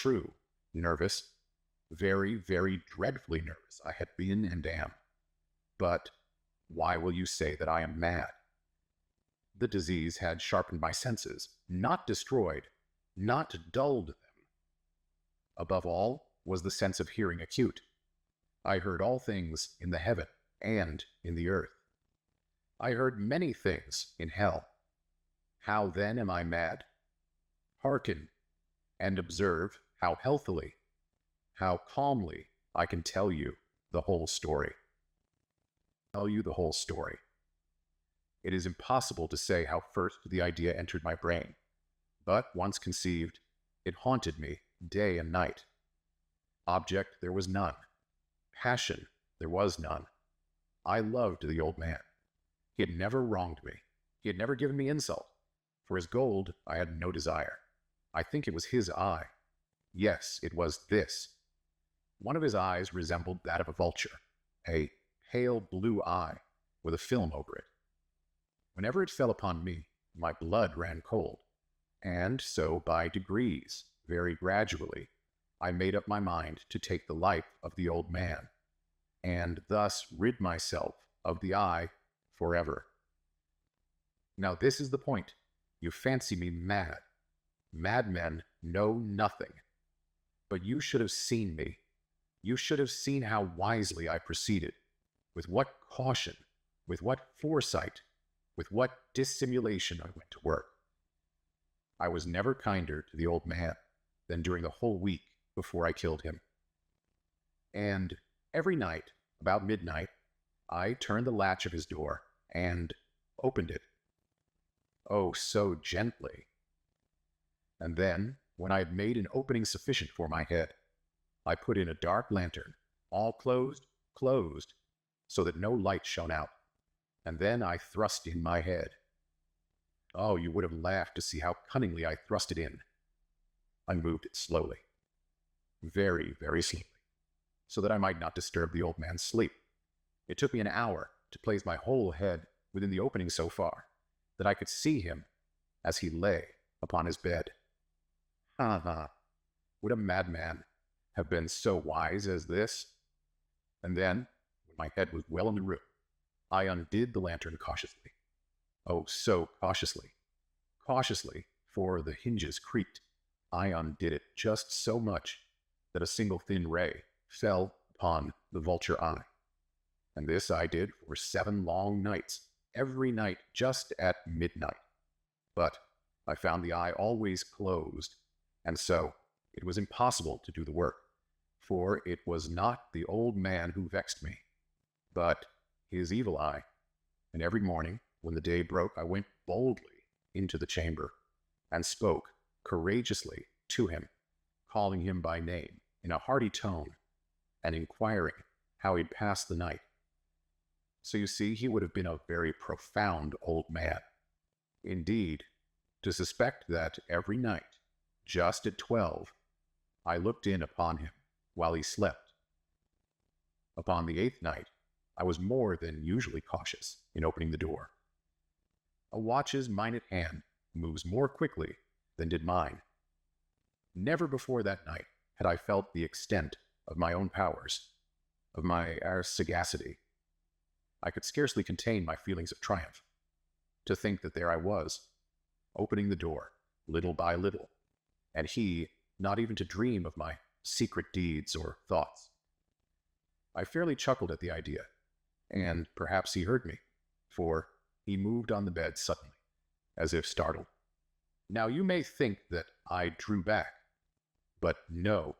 true. Nervous. Very, very dreadfully nervous I had been and am. But why will you say that I am mad? The disease had sharpened my senses, not destroyed, not dulled them. Above all was the sense of hearing acute. I heard all things in the heaven and in the earth. I heard many things in hell. How then am I mad? Hearken and observe how healthily, how calmly I can tell you the whole story. Tell you the whole story. It is impossible to say how first the idea entered my brain, but once conceived, it haunted me day and night. Object there was none. Passion there was none. I loved the old man. He had never wronged me. He had never given me insult. For his gold I had no desire. I think it was his eye. Yes, it was this. One of his eyes resembled that of a vulture, a pale blue eye with a film over it. Whenever it fell upon me, my blood ran cold, and so by degrees, very gradually, I made up my mind to take the life of the old man, and thus rid myself of the eye forever. Now this is the point. You fancy me mad. Madmen know nothing. But you should have seen me. You should have seen how wisely I proceeded, with what caution, with what foresight, with what dissimulation I went to work. I was never kinder to the old man than during the whole week before I killed him. And every night, about midnight, I turned the latch of his door and opened it. Oh, so gently. And then, when I had made an opening sufficient for my head, I put in a dark lantern, all closed, so that no light shone out, and then I thrust in my head. Oh, you would have laughed to see how cunningly I thrust it in. I moved it slowly, very, very slowly, so that I might not disturb the old man's sleep. It took me an hour to place my whole head within the opening so far that I could see him as he lay upon his bed. Ha ha! Would a madman have been so wise as this? And then, when my head was well in the room, I undid the lantern cautiously. Oh, so cautiously. Cautiously, for the hinges creaked. I undid it just so much that a single thin ray fell upon the vulture eye. And this I did for 7 long nights, every night just at midnight. But I found the eye always closed, and so it was impossible to do the work, for it was not the old man who vexed me, but his evil eye. And every morning, when the day broke, I went boldly into the chamber and spoke courageously to him, calling him by name in a hearty tone and inquiring how he'd passed the night. So you see, he would have been a very profound old man. Indeed, to suspect that every night, just at 12, I looked in upon him while he slept. Upon the 8th night, I was more than usually cautious in opening the door. A watch's minute hand moves more quickly than did mine. Never before that night had I felt the extent of my own powers, of my sagacity. I could scarcely contain my feelings of triumph. To think that there I was, opening the door, little by little, and he not even to dream of my secret deeds or thoughts. I fairly chuckled at the idea, and perhaps he heard me, for he moved on the bed suddenly, as if startled. Now you may think that I drew back, but no.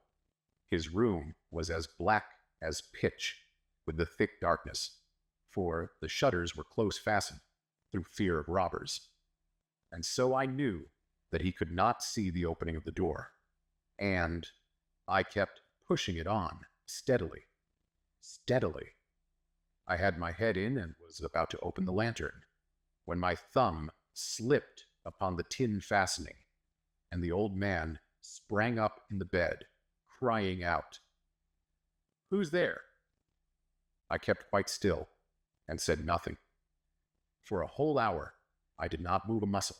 His room was as black as pitch with the thick darkness, for the shutters were close fastened through fear of robbers. And so I knew that he could not see the opening of the door, and I kept pushing it on steadily. I had my head in and was about to open the lantern, when my thumb slipped upon the tin fastening, and the old man sprang up in the bed, crying out, "Who's there?" I kept quite still and said nothing. For a whole hour I did not move a muscle,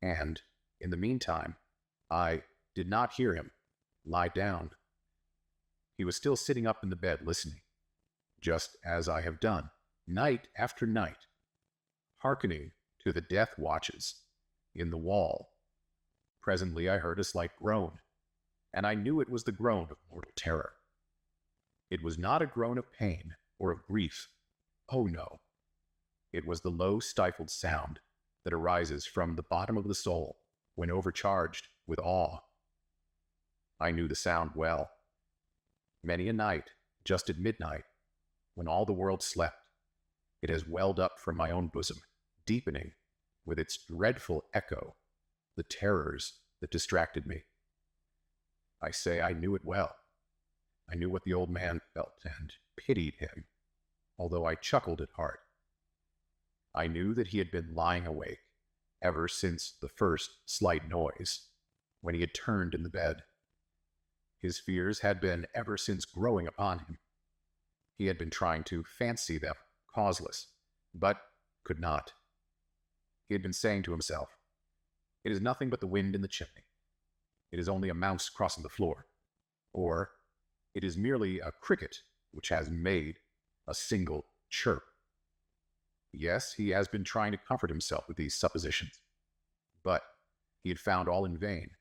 and in the meantime I did not hear him, Lie down. He was still sitting up in the bed listening, just as I have done, night after night, hearkening to the death watches in the wall. Presently I heard a slight groan, and I knew it was the groan of mortal terror. It was not a groan of pain or of grief. Oh no. It was the low, stifled sound that arises from the bottom of the soul when overcharged with awe. I knew the sound well. Many a night, just at midnight, when all the world slept, it has welled up from my own bosom, deepening, with its dreadful echo, the terrors that distracted me. I say I knew it well. I knew what the old man felt and pitied him, although I chuckled at heart. I knew that he had been lying awake ever since the first slight noise, when he had turned in the bed. His fears had been ever since growing upon him. He had been trying to fancy them causeless, but could not. He had been saying to himself, "It is nothing but the wind in the chimney. It is only a mouse crossing the floor. Or, it is merely a cricket which has made a single chirp." Yes, he has been trying to comfort himself with these suppositions. But he had found all in vain.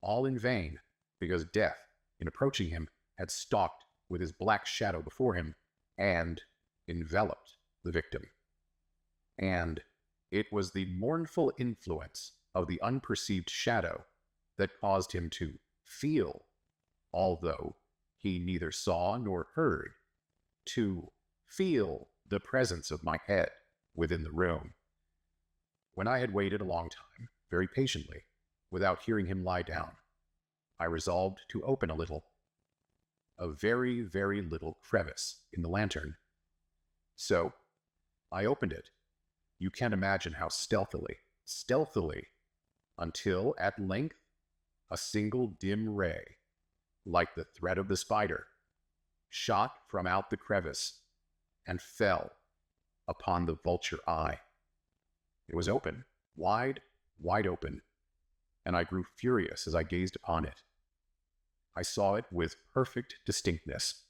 All in vain, because death, in approaching him, had stalked with his black shadow before him and enveloped the victim. And it was the mournful influence of the unperceived shadow that caused him to feel, although he neither saw nor heard, to feel the presence of my head within the room. When I had waited a long time, very patiently, without hearing him lie down, I resolved to open a very, very little crevice in the lantern. So I opened it. You can't imagine how stealthily, until at length a single dim ray, like the thread of the spider, shot from out the crevice and fell upon the vulture eye. It was open, wide open, and I grew furious as I gazed upon it. I saw it with perfect distinctness,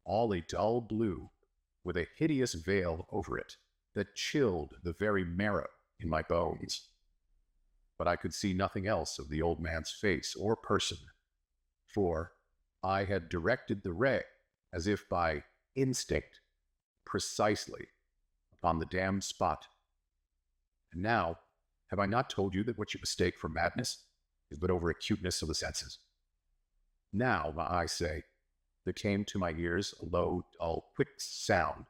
all a dull blue, with a hideous veil over it that chilled the very marrow in my bones. But I could see nothing else of the old man's face or person, for I had directed the ray, as if by instinct, precisely upon the damned spot. And now, have I not told you that what you mistake for madness is but over acuteness of the senses? Now, I say, there came to my ears a low, dull, quick sound,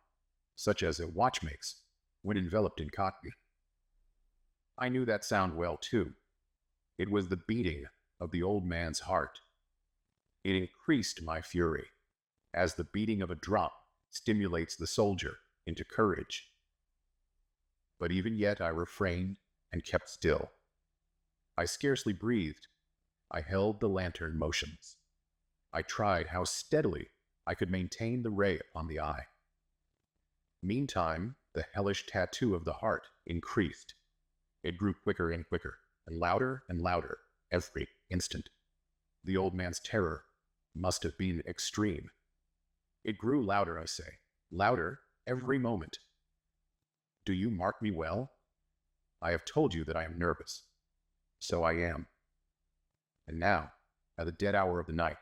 such as a watch makes when enveloped in cotton. I knew that sound well, too. It was the beating of the old man's heart. It increased my fury, as the beating of a drum stimulates the soldier into courage. But even yet I refrained and kept still. I scarcely breathed. I held the lantern motionless. I tried how steadily I could maintain the ray upon the eye. Meantime, the hellish tattoo of the heart increased. It grew quicker and quicker, and louder every instant. The old man's terror must have been extreme. It grew louder, I say, louder every moment. Do you mark me well? I have told you that I am nervous. So I am. And now, at the dead hour of the night,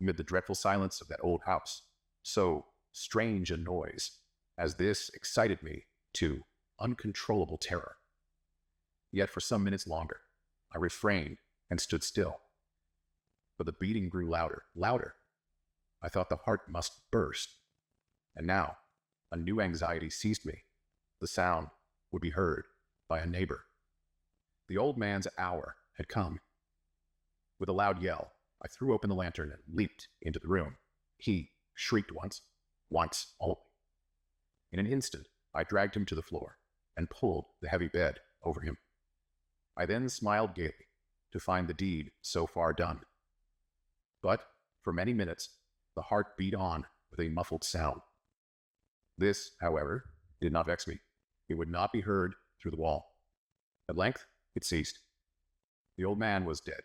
amid the dreadful silence of that old house, so strange a noise as this excited me to uncontrollable terror. Yet for some minutes longer, I refrained and stood still. But the beating grew louder. I thought the heart must burst. And now, a new anxiety seized me. The sound would be heard by a neighbor. The old man's hour had come. With a loud yell, I threw open the lantern and leaped into the room. He shrieked once only. In an instant, I dragged him to the floor and pulled the heavy bed over him. I then smiled gaily to find the deed so far done. But for many minutes, the heart beat on with a muffled sound. This, however, did not vex me. It would not be heard through the wall. At length, it ceased. The old man was dead.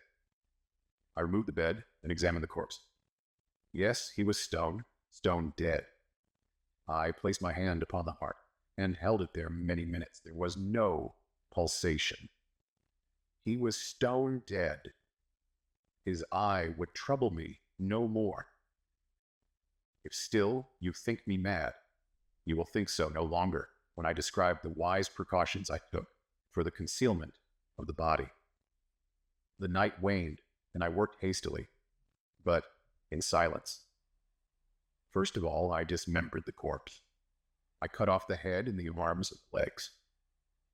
I removed the bed and examined the corpse. Yes, he was stone dead. I placed my hand upon the heart and held it there many minutes. There was no pulsation. He was stone dead. His eye would trouble me no more. If still you think me mad, you will think so no longer when I describe the wise precautions I took for the concealment of the body. The night waned, and I worked hastily, but in silence. First of all, I dismembered the corpse. I cut off the head and the arms and legs.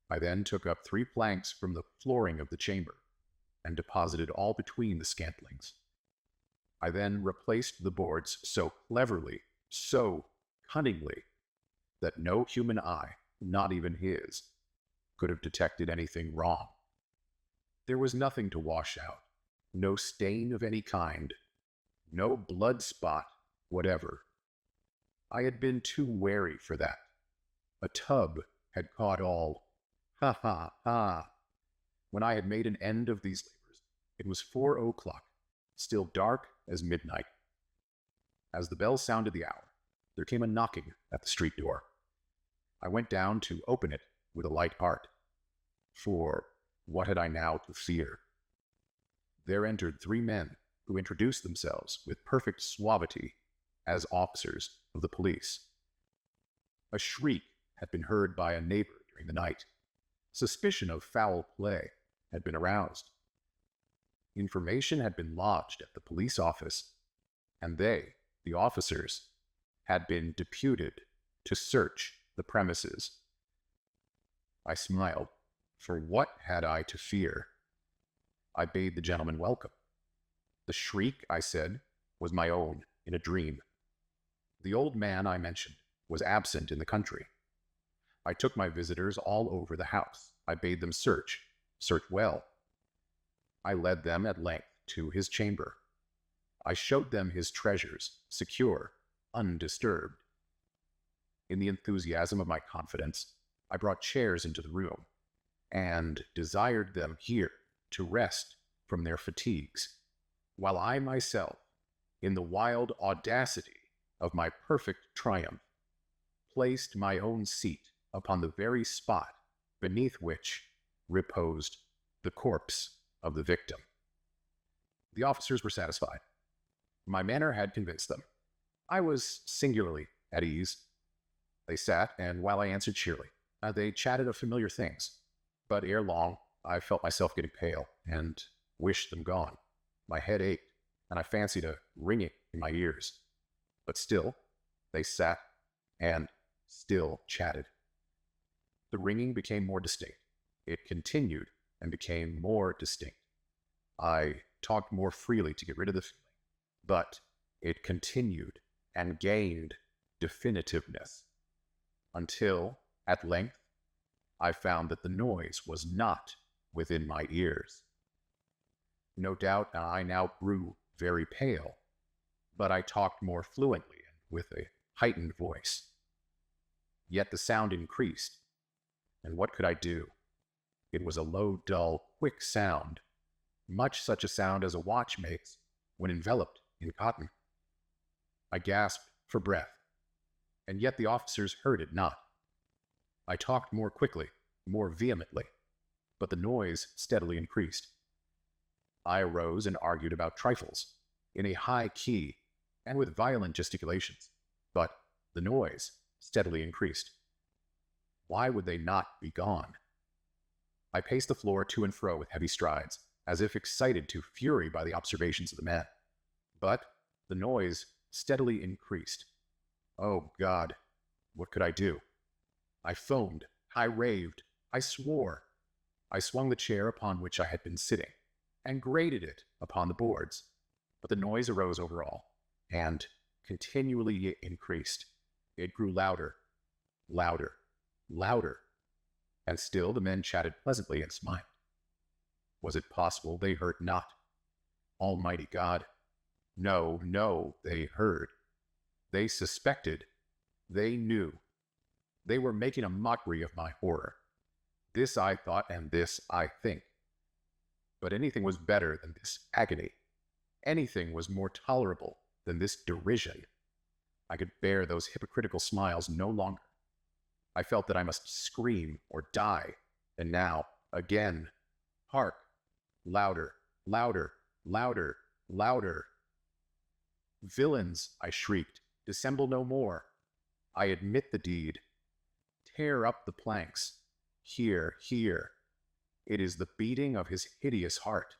I then took up 3 planks from the flooring of the chamber and deposited all between the scantlings. I then replaced the boards so cleverly, so cunningly, that no human eye, not even his, could have detected anything wrong. There was nothing to wash out, no stain of any kind, no blood spot whatever. I had been too wary for that. A tub had caught all. Ha ha ha. When I had made an end of these labors, it was 4 o'clock, still dark as midnight. As the bell sounded the hour, there came a knocking at the street door. I went down to open it with a light heart, for what had I now to fear? There entered 3 men who introduced themselves with perfect suavity as officers of the police. A shriek had been heard by a neighbor during the night. Suspicion of foul play had been aroused. Information had been lodged at the police office, and they, the officers, had been deputed to search the premises. I smiled, for what had I to fear? I bade the gentleman welcome. The shriek, I said, was my own in a dream. The old man I mentioned was absent in the country. I took my visitors all over the house. I bade them search well. I led them at length to his chamber. I showed them his treasures, secure, undisturbed. In the enthusiasm of my confidence, I brought chairs into the room, and desired them here to rest from their fatigues, while I myself, in the wild audacity of my perfect triumph, placed my own seat upon the very spot beneath which reposed the corpse of the victim. The officers were satisfied. My manner had convinced them. I was singularly at ease. They sat, and while I answered cheerily, they chatted of familiar things. But ere long, I felt myself getting pale, and wished them gone. My head ached, and I fancied a ringing in my ears. But still, they sat, and still chatted. The ringing became more distinct. It continued, and became more distinct. I talked more freely to get rid of the feeling, but it continued, and gained definitiveness, until, at length, I found that the noise was not within my ears. No doubt I now grew very pale, but I talked more fluently and with a heightened voice. Yet the sound increased, and what could I do? It was a low, dull, quick sound, much such a sound as a watch makes when enveloped in cotton. I gasped for breath, and yet the officers heard it not. I talked more quickly, more vehemently, but the noise steadily increased. I arose and argued about trifles, in a high key, and with violent gesticulations, but the noise steadily increased. Why would they not be gone? I paced the floor to and fro with heavy strides, as if excited to fury by the observations of the men. But the noise steadily increased. Oh God, what could I do? I foamed, I raved, I swore. I swung the chair upon which I had been sitting, and grated it upon the boards. But the noise arose over all, and continually increased. It grew louder, louder, louder, and still the men chatted pleasantly and smiled. Was it possible they heard not? Almighty God! No, no, they heard. They suspected. They knew. They were making a mockery of my horror. This I thought, and this I think. But anything was better than this agony. Anything was more tolerable than this derision. I could bear those hypocritical smiles no longer. I felt that I must scream or die. And now, again, hark! Louder, louder, louder, louder. Villains, I shrieked, dissemble no more. I admit the deed. Tear up the planks. Here, here. It is the beating of his hideous heart.